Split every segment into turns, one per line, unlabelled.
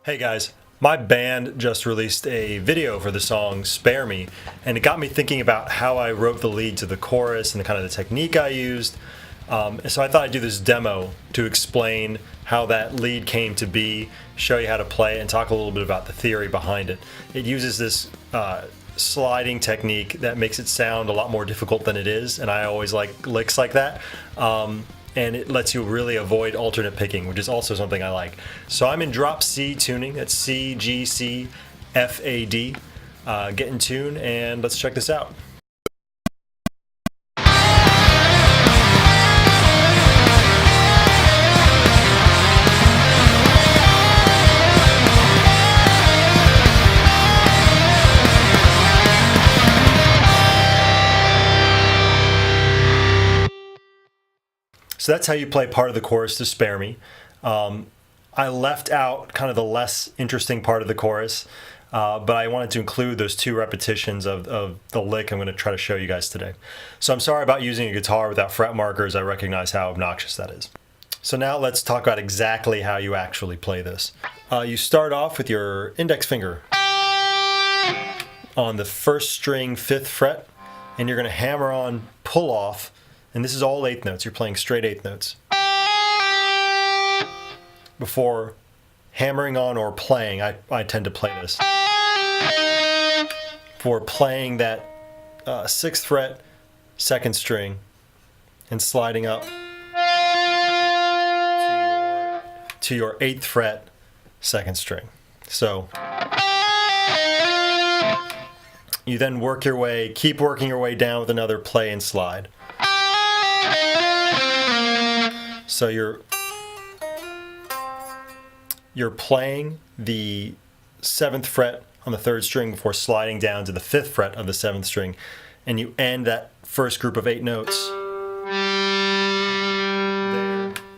Hey guys, my band just released a video for the song Spare Me, and it got me thinking about how I wrote the lead to the chorus and the kind of the technique I used. So I thought I'd do this demo to explain how that lead came to be, show you how to play it, and talk a little bit about the theory behind it. It uses this sliding technique that makes it sound a lot more difficult than it is, and I always like licks like that. And it lets you really avoid alternate picking, which is also something I like. So I'm in drop C tuning. That's C, G, C, F, A, D. Get in tune and let's check this out. So that's how you play part of the chorus to Spare Me. I left out kind of the less interesting part of the chorus, but I wanted to include those two repetitions of the lick I'm going to try to show you guys today. So I'm sorry about using a guitar without fret markers. I recognize how obnoxious that is. So now let's talk about exactly how you actually play this. You start off with your index finger on the first string 5th fret, and you're going to hammer on pull off. And this is all 8th notes. You're playing straight 8th notes. Before hammering on or playing, I tend to play this. For playing that 6th fret, 2nd string, and sliding up to your 8th fret, 2nd string. So you then work your way, keep working your way down with another play and slide. So you're playing the 7th fret on the 3rd string before sliding down to the 5th fret of the 7th string, and you end that first group of 8 notes there.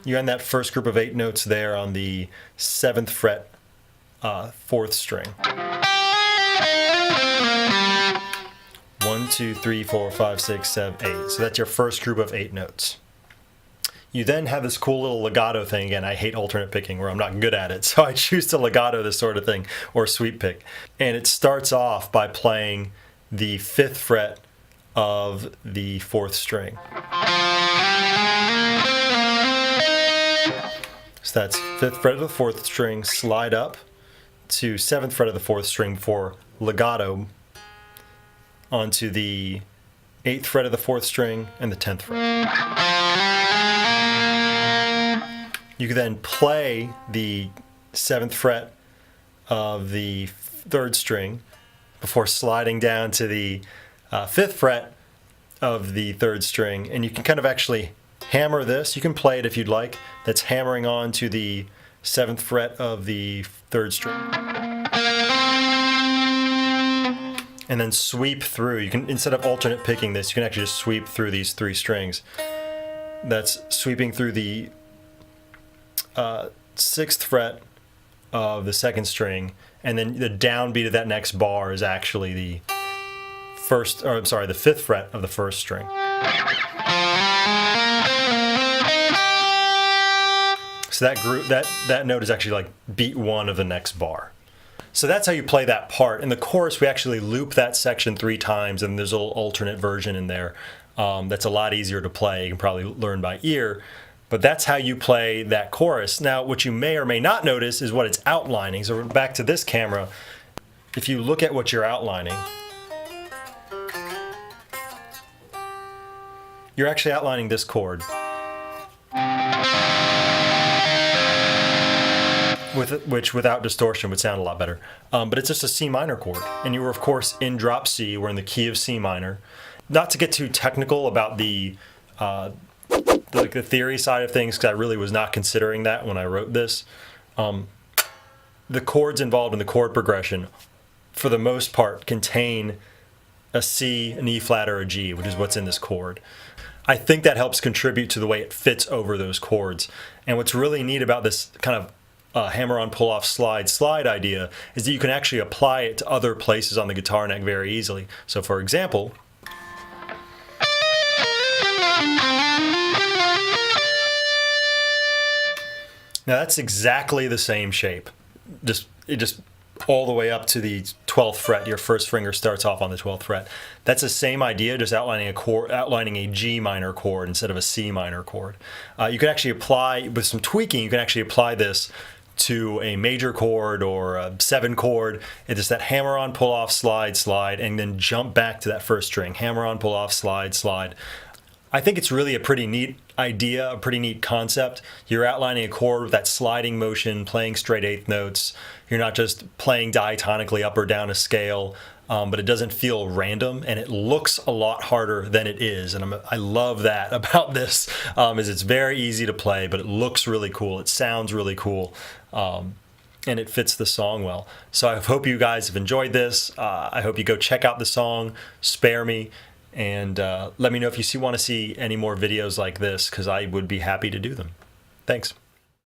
You end that first group of 8 notes there on the 7th fret, 4th string. 1, 2, 3, 4, 5, 6, 7, 8. So that's your first group of 8 notes. You then have this cool little legato thing. Again, I hate alternate picking where I'm not good at it, so I choose to legato this sort of thing, or sweep pick. And it starts off by playing the 5th fret of the 4th string. So that's 5th fret of the 4th string, slide up to 7th fret of the 4th string before legato onto the 8th fret of the 4th string and the 10th fret. You can then play the 7th fret of the 3rd string before sliding down to the 5th fret of the 3rd string, and you can kind of actually hammer this. You can play it if you'd like. That's hammering on to the 7th fret of the 3rd string. And then sweep through. You can, instead of alternate picking this, you can actually just sweep through these 3 strings. That's sweeping through the 6th fret of the 2nd string, and then the downbeat of that next bar is actually the 5th fret of the 1st string. So that note is actually like beat 1 of the next bar. So that's how you play that part. In the chorus, we actually loop that section 3 times, and there's a little alternate version in there that's a lot easier to play. You can probably learn by ear. But that's how you play that chorus. Now, what you may or may not notice is what it's outlining. So back to this camera, if you look at what you're outlining, you're actually outlining this chord, which without distortion would sound a lot better. But it's just a C minor chord. And you were, of course, in drop C. We're in the key of C minor. Not to get too technical about the theory side of things, because I really was not considering that when I wrote this. The chords involved in the chord progression, for the most part, contain a C, an E flat, or a G, which is what's in this chord. I think that helps contribute to the way it fits over those chords. And what's really neat about this kind of hammer on, pull off, slide idea is that you can actually apply it to other places on the guitar neck very easily. So for example, now that's exactly the same shape. Just it just all the way up to the 12th fret. Your first finger starts off on the 12th fret. That's the same idea, just outlining a chord, outlining a G minor chord instead of a C minor chord. You can actually apply, with some tweaking, you can actually apply this to a major chord or a 7 chord. It's just that hammer on, pull off, slide, slide, and then jump back to that first string. Hammer on, pull off, slide, slide. I think it's really a pretty neat idea, a pretty neat concept. You're outlining a chord with that sliding motion, playing straight eighth notes. You're not just playing diatonically up or down a scale, but it doesn't feel random, and it looks a lot harder than it is. And I love that about this, is it's very easy to play, but it looks really cool. It sounds really cool. And it fits the song well. So I hope you guys have enjoyed this. I hope you go check out the song, Spare Me, and let me know if you want to see any more videos like this, because I would be happy to do them. Thanks.